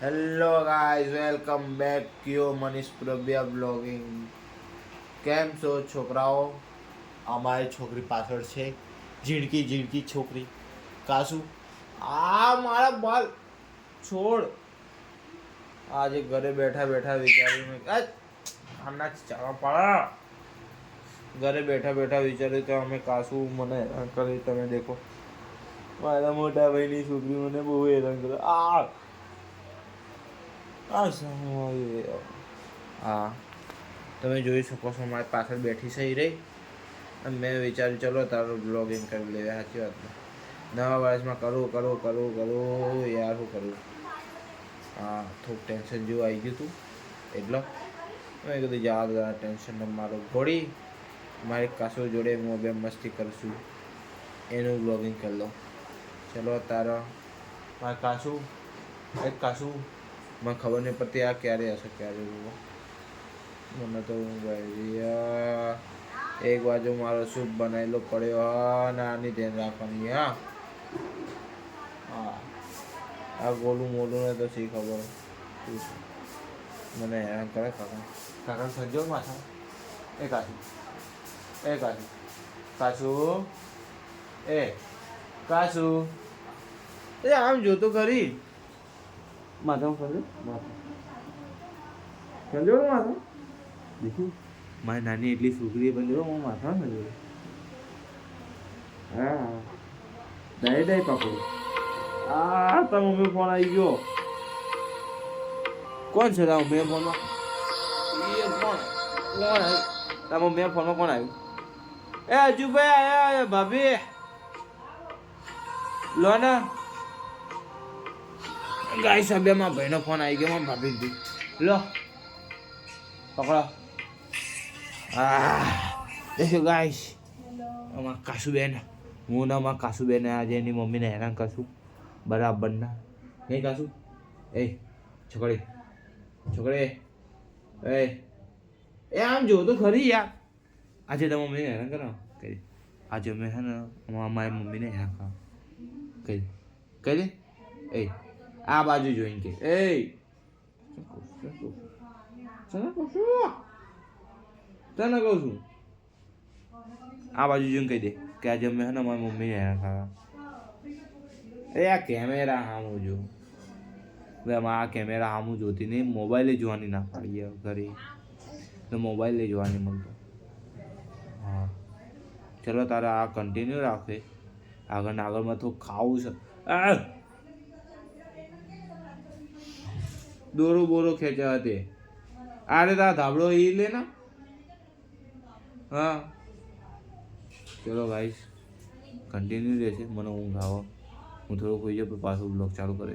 Hello guys, welcome back to Manish Prabhya blogging. કેમ છો છોકરાઓ? અમારી છોકરી પાછળ છે, ઝીણકી ઝીણકી છોકરી કાસુ. આ મારા બાલ છોડ. આજે ઘરે બેઠા બેઠા વિચાર્યું આમના ચાવા પાડા. ઘરે બેઠા બેઠા વિચાર્યું તો અમે કાસુ મને હેરાન કરી. તમે દેખો, મારા મોટા ભાઈની છોકરી મને બહુ હેરાન કરે. હા, તમે જોઈ શકો છો મારી પાછળ બેઠી છે રહી. અને મેં વિચાર્યું ચલો તારું બ્લોગિંગ કરી લેવા. સાચી વાત ને? નવા વર્ષમાં કરું યાર, શું કરું? હા, થોડુંક ટેન્શન જેવું આવી ગયું હતું એટલે મેં કીધું જવા ટેન્શન મારો ઘોડી. મારી કાસો જોડે હું બે મસ્તી કરશું, એનું બ્લોગિંગ કરી લો. ચલો તારા મારે કાસુ મને ખબર નહીં પડતી આ ક્યારે હશે ક્યારે મને તો એક બાજુ મારો સૂપ બનાવેલો પડ્યો અને આની ધ્યાન રાખવાની. હા, આ ગોલું મોલું ને તો શી ખબર મને હેરાન કરે. કાકા સંજો માથા. એ કાસુ એ આમ જોતો ખરી માથા ફર્યું સંજો માથા દેખ્યું. મારી નાની એટલી છોકરી બંધ હું માથા સંજો. હા, ડાય પકડો. તારા મમ્મી ફોન આવી ગયો. કોણ છે તારા મમ્મી ફોનમાં? તારા મમ્મી ફોનમાં કોણ આવ્યું? એ હજુભાઈ આયા ભાભી લો ને. ગાય સાહેબ મારા ભાઈનો ફોન આવી ગયો. મારા ભાભી લો પકડો. દેખો ગાઈસ, અમારા કાસુબેન, હું ને અમારા કાસુબેન આજે એની મમ્મીને હેરાન કરશું બરાબર ના. નહીં કાસુ? છોકરી એ આમ જો તો ખરી યાર. આજે તમારી મમ્મીને હેરાન કરો કરી. આજે અમે છે ને અમારી મમ્મીને હેરાન કરો કરી દે. આ બાજુ જોઈને કે તને કહું છું આ બાજુ જોઈને કહી દે કે આજે અમે છે ને અમારી મમ્મીને હેરાન ખાવા. આ કેમેરા સામું જો. આ કેમેરા સામું જોતી નહીં, મોબાઈલે જોવાની ના પાડીએ ઘરે તો મોબાઈલે જોવાની મળતો. હા, ચલો તારે આ કન્ટિન્યુ રાખે. આગળમાં તો ખાવું છે. દોરો બોરો ખેંચ્યા તે અરે તારા ધાબળો એ લે ને. હા, ચલો ગાઈસ, કન્ટિન્યુ રહેશે. મને ઊંઘ આવો, હું થોડુંક હોઈ જાઉં પાછું બ્લોગ ચાલુ કરે.